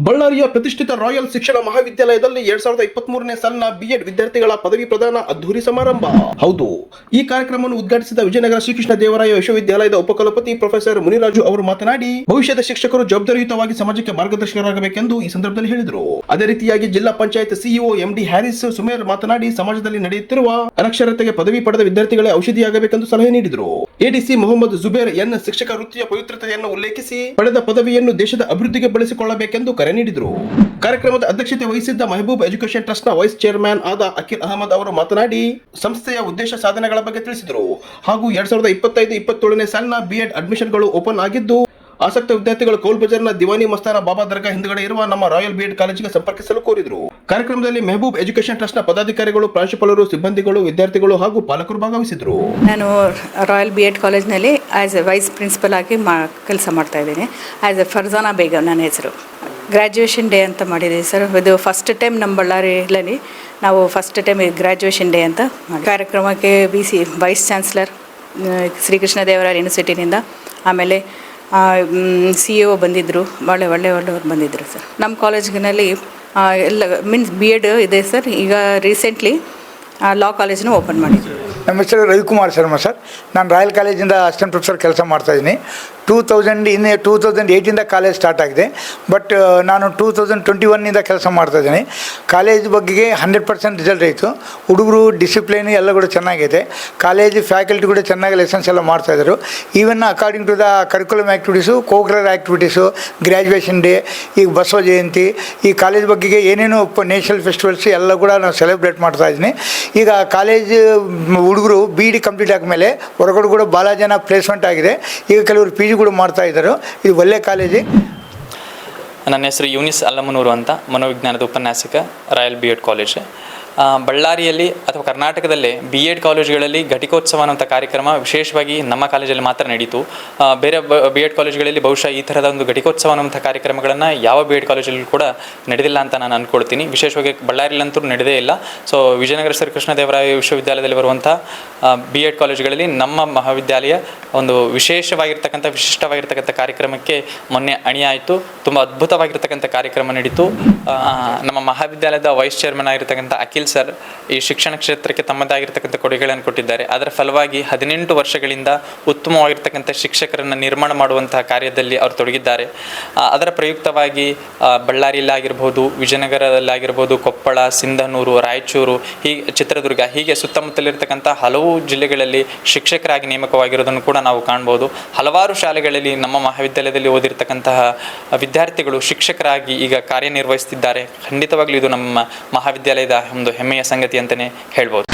ಬಳ್ಳಾರಿಯ ಪ್ರತಿಷ್ಠಿತ ರಾಯಲ್ ಶಿಕ್ಷಣ ಮಹಾವಿದ್ಯಾಲಯದಲ್ಲಿ 2023ನೇ ಸಾಲಿನ ಬಿಎಡ್ ವಿದ್ಯಾರ್ಥಿಗಳ ಪದವಿ ಪ್ರದಾನ ಅದ್ದೂರಿ ಸಮಾರಂಭ. ಹೌದು, ಈ ಕಾರ್ಯಕ್ರಮವನ್ನು ಉದ್ಘಾಟಿಸಿದ ವಿಜಯನಗರ ಶ್ರೀಕೃಷ್ಣ ದೇವರಾಯ ವಿಶ್ವವಿದ್ಯಾಲಯದ ಉಪಕುಲಪತಿ ಪ್ರೊಫೆಸರ್ ಮುನಿರಾಜು ಅವರು ಮಾತನಾಡಿ, ಭವಿಷ್ಯದ ಶಿಕ್ಷಕರು ಜವಾಬ್ದಾರಿಯುತವಾಗಿ ಸಮಾಜಕ್ಕೆ ಮಾರ್ಗದರ್ಶಕರಾಗಬೇಕೆಂದು ಈ ಸಂದರ್ಭದಲ್ಲಿ ಹೇಳಿದರು. ಅದೇ ರೀತಿಯಾಗಿ ಜಿಲ್ಲಾ panchayat CEO MD Harris Sumer ಮಾತನಾಡಿ, ಸಮಾಜದಲ್ಲಿ ನಡೆಯುತ್ತಿರುವ ಅನಕ್ಷರತೆಗೆ ಪದವಿ ಪಡೆದ ವಿದ್ಯಾರ್ಥಿಗಳೇ ಔಷಧಿಯಾಗಬೇಕೆಂದು ಸಲಹೆ ನೀಡಿದರು. ಎಡಿಸಿ ಮೊಹಮ್ಮದ್ ಜುಬೇರ್ ಎನ್ ಶಿಕ್ಷಕ ವೃತ್ತಿಯ ಪವಿತ್ರತೆಯನ್ನು ಉಲ್ಲೇಖಿಸಿ, ಪಡೆದ ಪದವಿಯನ್ನು ದೇಶದ ಅಭಿವೃದ್ಧಿಗೆ ಬಳಸಿಕೊಳ್ಳಬೇಕೆಂದು ಕರೆ ನೀಡಿದರು. ಕಾರ್ಯಕ್ರಮದ ಅಧ್ಯಕ್ಷತೆ ವಹಿಸಿದ್ದ ಮೆಹಬೂಬ್ ಎಜುಕೇಷನ್ ಟ್ರಸ್ಟ್ ನ ವೈಸ್ ಚೇರ್ಮನ್ ಆದ ಅಖಿಲ್ ಅಹಮದ್ ಅವರು ಮಾತನಾಡಿ, ಸಂಸ್ಥೆಯ ಉದ್ದೇಶ ಸಾಧನೆಗಳ ಬಗ್ಗೆ ತಿಳಿಸಿದರು. ಹಾಗೂ 2025-27ನೇ ಸಾಲಿನ ಬಿಎಡ್ ಅಡ್ಮಿಷನ್ಗಳು ಓಪನ್ ಆಗಿದ್ದು, ಆಸಕ್ತ ವಿದ್ಯಾರ್ಥಿಗಳು ಕೌಲ್ ಬಜಾರ್ನ ದಿವಾನಿ ಮಸ್ತಾನ ಬಾಬಾ ದರ್ಗಾ ಹಿಂದುಗಡೆ ಇರುವ ನಮ್ಮ ರಾಯಲ್ ಬಿಎಡ್ ಕಾಲೇಜಿಗೆ ಸಂಪರ್ಕಿಸಲು ಕೋರಿದರು. ಕಾರ್ಯಕ್ರಮದಲ್ಲಿ ಮೆಹಬೂಬ್ ಎಜುಕೇಷನ್ ಟ್ರಸ್ಟ್ ನ ಪದಾಧಿಕಾರಿಗಳು, ಪ್ರಾಂಶುಪಾಲರು, ಸಿಬ್ಬಂದಿಗಳು, ವಿದ್ಯಾರ್ಥಿಗಳು ಹಾಗೂ ಪಾಲಕರು ಭಾಗವಹಿಸಿದರು. ನಾನು ರಾಯಲ್ ಬಿಎಡ್ ಕಾಲೇಜ್ನಲ್ಲಿ ಆಸ್ ಎ ವೈಸ್ ಪ್ರಿನ್ಸಿಪಲ್ ಆಗಿ ಕೆಲಸ ಮಾಡ್ತಾ ಇದ್ದೀನಿ. ಆಸ್ ಎ ಫರ್ಜಾನಾ ಬೇಗಮ್ ನನ್ನ ಹೆಸರು. ಗ್ರ್ಯಾಜುಯೇಷನ್ ಡೇ ಅಂತ ಮಾಡಿದ್ದೀವಿ ಸರ್. ಇದು ಫಸ್ಟ್ ಟೈಮ್ ನಮ್ಮ ಬಳ್ಳಾರಿಯಲ್ಲಿ ನಾವು ಫಸ್ಟ್ ಟೈಮ್ ಗ್ರ್ಯಾಜುಯೇಷನ್ ಡೇ ಅಂತ ಮಾಡಿ. ಕಾರ್ಯಕ್ರಮಕ್ಕೆ ವೈಸ್ ಚಾನ್ಸಲರ್ ಶ್ರೀಕೃಷ್ಣ ದೇವರಾಯ ಯೂನಿವರ್ಸಿಟಿನಿಂದ, ಆಮೇಲೆ CEO ಬಂದಿದ್ದರು, ಒಳ್ಳೆಯವ್ರು ಬಂದಿದ್ದರು ಸರ್. ನಮ್ಮ ಕಾಲೇಜಿನಲ್ಲಿ ಎಲ್ಲ ಮೀನ್ಸ್ BEd ಇದೆ ಸರ್. ಈಗ ರೀಸೆಂಟ್ಲಿ ಲಾ ಕಾಲೇಜನ್ನು ಓಪನ್ ಮಾಡಿದ್ವಿ. ನಮ್ಮ ಹೆಸರು ರವಿಕುಮಾರ್ ಶರ್ಮಾ ಸರ್. ನಾನು ರಾಯಲ್ ಕಾಲೇಜಿಂದ ಅಸಿಸ್ಟೆಂಟ್ ಪ್ರೊಫೆಸರ್ ಕೆಲಸ ಮಾಡ್ತಾಯಿದ್ದೀನಿ. 2008 ಕಾಲೇಜ್ ಸ್ಟಾರ್ಟ್ ಆಗಿದೆ. ಬಟ್ ನಾನು 2021 ಕೆಲಸ ಮಾಡ್ತಾಯಿದ್ದೀನಿ. ಕಾಲೇಜ್ ಬಗ್ಗೆ 100% ರಿಸಲ್ಟ್ ಆಯಿತು. ಹುಡುಗರು ಡಿಸಿಪ್ಲಿನ್ ಎಲ್ಲ ಕೂಡ ಚೆನ್ನಾಗಿದೆ. ಕಾಲೇಜ್ ಫ್ಯಾಕಲ್ಟಿ ಕೂಡ ಚೆನ್ನಾಗಿ ಲೆಸನ್ಸ್ ಎಲ್ಲ ಮಾಡ್ತಾಯಿದ್ರು. Even according to the curriculum activities, cocurricular activities, graduation day, ಈಗ ಬಸವ ಜಯಂತಿ, ಈ ಕಾಲೇಜ್ ಬಗ್ಗೆ ಏನೇನು ನ್ಯಾಷನಲ್ ಫೆಸ್ಟಿವಲ್ಸ್ ಎಲ್ಲ ಕೂಡ ನಾನು ಸೆಲೆಬ್ರೇಟ್ ಮಾಡ್ತಾಯಿದ್ದೀನಿ. ಈಗ ಕಾಲೇಜ್ ಹುಡುಗರು BEd ಕಂಪ್ಲೀಟ್ ಆದಮೇಲೆ ಹೊರಗಡೆ ಕೂಡ ಭಾಳ ಜನ ಪ್ಲೇಸ್ಮೆಂಟ್ ಆಗಿದೆ. ಈಗ ಕೆಲವರು PG ಕೂಡ ಮಾಡ್ತಾ ಇದ್ದಾರೆ. ಇದು ಒಳ್ಳೆ ಕಾಲೇಜಿ. ನನ್ನ ಹೆಸರು ಯೂನಿಸ್ ಅಲ್ಲಮನೂರು ಅಂತ, ಮನೋವಿಜ್ಞಾನದ ಉಪನ್ಯಾಸಕ, ರಾಯಲ್ ಬಿಎಡ್ ಕಾಲೇಜ್. ಬಳ್ಳಾರಿಯಲ್ಲಿ ಅಥವಾ ಕರ್ನಾಟಕದಲ್ಲೇ BEd ಕಾಲೇಜುಗಳಲ್ಲಿ ಘಟಿಕೋತ್ಸವ ಅನ್ನೋಂಥ ಕಾರ್ಯಕ್ರಮ ವಿಶೇಷವಾಗಿ ನಮ್ಮ ಕಾಲೇಜಲ್ಲಿ ಮಾತ್ರ ನಡೀತು. ಬೇರೆ BEd ಕಾಲೇಜುಗಳಲ್ಲಿ ಬಹುಶಃ ಈ ಥರದ ಒಂದು ಘಟಿಕೋತ್ಸವ ಅನ್ನೋಂಥ ಕಾರ್ಯಕ್ರಮಗಳನ್ನು ಯಾವ BEd ಕಾಲೇಜಲ್ಲಿ ಕೂಡ ನಡೆದಿಲ್ಲ ಅಂತ ನಾನು ಅಂದ್ಕೊಳ್ತೀನಿ. ವಿಶೇಷವಾಗಿ ಬಳ್ಳಾರಿಯಲ್ಲಂತೂ ನಡೆದೇ ಇಲ್ಲ. ಸೊ ವಿಜಯನಗರ ಶ್ರೀಕೃಷ್ಣ ದೇವರಾಯ ವಿಶ್ವವಿದ್ಯಾಲಯದಲ್ಲಿ ಬರುವಂಥ BEd ಕಾಲೇಜುಗಳಲ್ಲಿ ನಮ್ಮ ಮಹಾವಿದ್ಯಾಲಯ ಒಂದು ವಿಶಿಷ್ಟವಾಗಿರ್ತಕ್ಕಂಥ ಕಾರ್ಯಕ್ರಮಕ್ಕೆ ಮೊನ್ನೆ ಅಣಿಯಾಯಿತು. ತುಂಬ ಅದ್ಭುತವಾಗಿರ್ತಕ್ಕಂಥ ಕಾರ್ಯಕ್ರಮ ನಡೀತು. ನಮ್ಮ ಮಹಾವಿದ್ಯಾಲಯದ ವೈಸ್ ಚೇರ್ಮನ್ ಆಗಿರ್ತಕ್ಕಂಥ ಅಖಿಲ್ ಸರ್ ಈ ಶಿಕ್ಷಣ ಕ್ಷೇತ್ರಕ್ಕೆ ತಮ್ಮದಾಗಿರ್ತಕ್ಕಂಥ ಕೊಡುಗೆಗಳನ್ನು ಕೊಟ್ಟಿದ್ದಾರೆ. ಅದರ ಫಲವಾಗಿ 18 ವರ್ಷಗಳಿಂದ ಉತ್ತಮವಾಗಿರ್ತಕ್ಕಂಥ ಶಿಕ್ಷಕರನ್ನು ನಿರ್ಮಾಣ ಮಾಡುವಂತಹ ಕಾರ್ಯದಲ್ಲಿ ಅವರು ತೊಡಗಿದ್ದಾರೆ. ಅದರ ಪ್ರಯುಕ್ತವಾಗಿ ಬಳ್ಳಾರಿಯಲ್ಲಾಗಿರ್ಬೋದು, ವಿಜಯನಗರದಲ್ಲಾಗಿರ್ಬೋದು, ಕೊಪ್ಪಳ, ಸಿಂಧನೂರು, ರಾಯಚೂರು, ಚಿತ್ರದುರ್ಗ, ಹೀಗೆ ಸುತ್ತಮುತ್ತಲಿರ್ತಕ್ಕಂಥ ಹಲವು ಜಿಲ್ಲೆಗಳಲ್ಲಿ ಶಿಕ್ಷಕರಾಗಿ ನೇಮಕವಾಗಿರೋದನ್ನು ಕೂಡ ನಾವು ಕಾಣ್ಬೋದು. ಹಲವಾರು ಶಾಲೆಗಳಲ್ಲಿ ನಮ್ಮ ಮಹಾವಿದ್ಯಾಲಯದಲ್ಲಿ ಓದಿರ್ತಕ್ಕಂತಹ ವಿದ್ಯಾರ್ಥಿಗಳು ಶಿಕ್ಷಕರಾಗಿ ಈಗ ಕಾರ್ಯನಿರ್ವಹಿಸುತ್ತಿದ್ದಾರೆ. ಖಂಡಿತವಾಗ್ಲೂ ಇದು ನಮ್ಮ ಮಹಾವಿದ್ಯಾಲಯದ ಒಂದು ಹೆಮ್ಮೆಯ ಸಂಗತಿ ಅಂತಲೇ ಹೇಳ್ಬೋದು.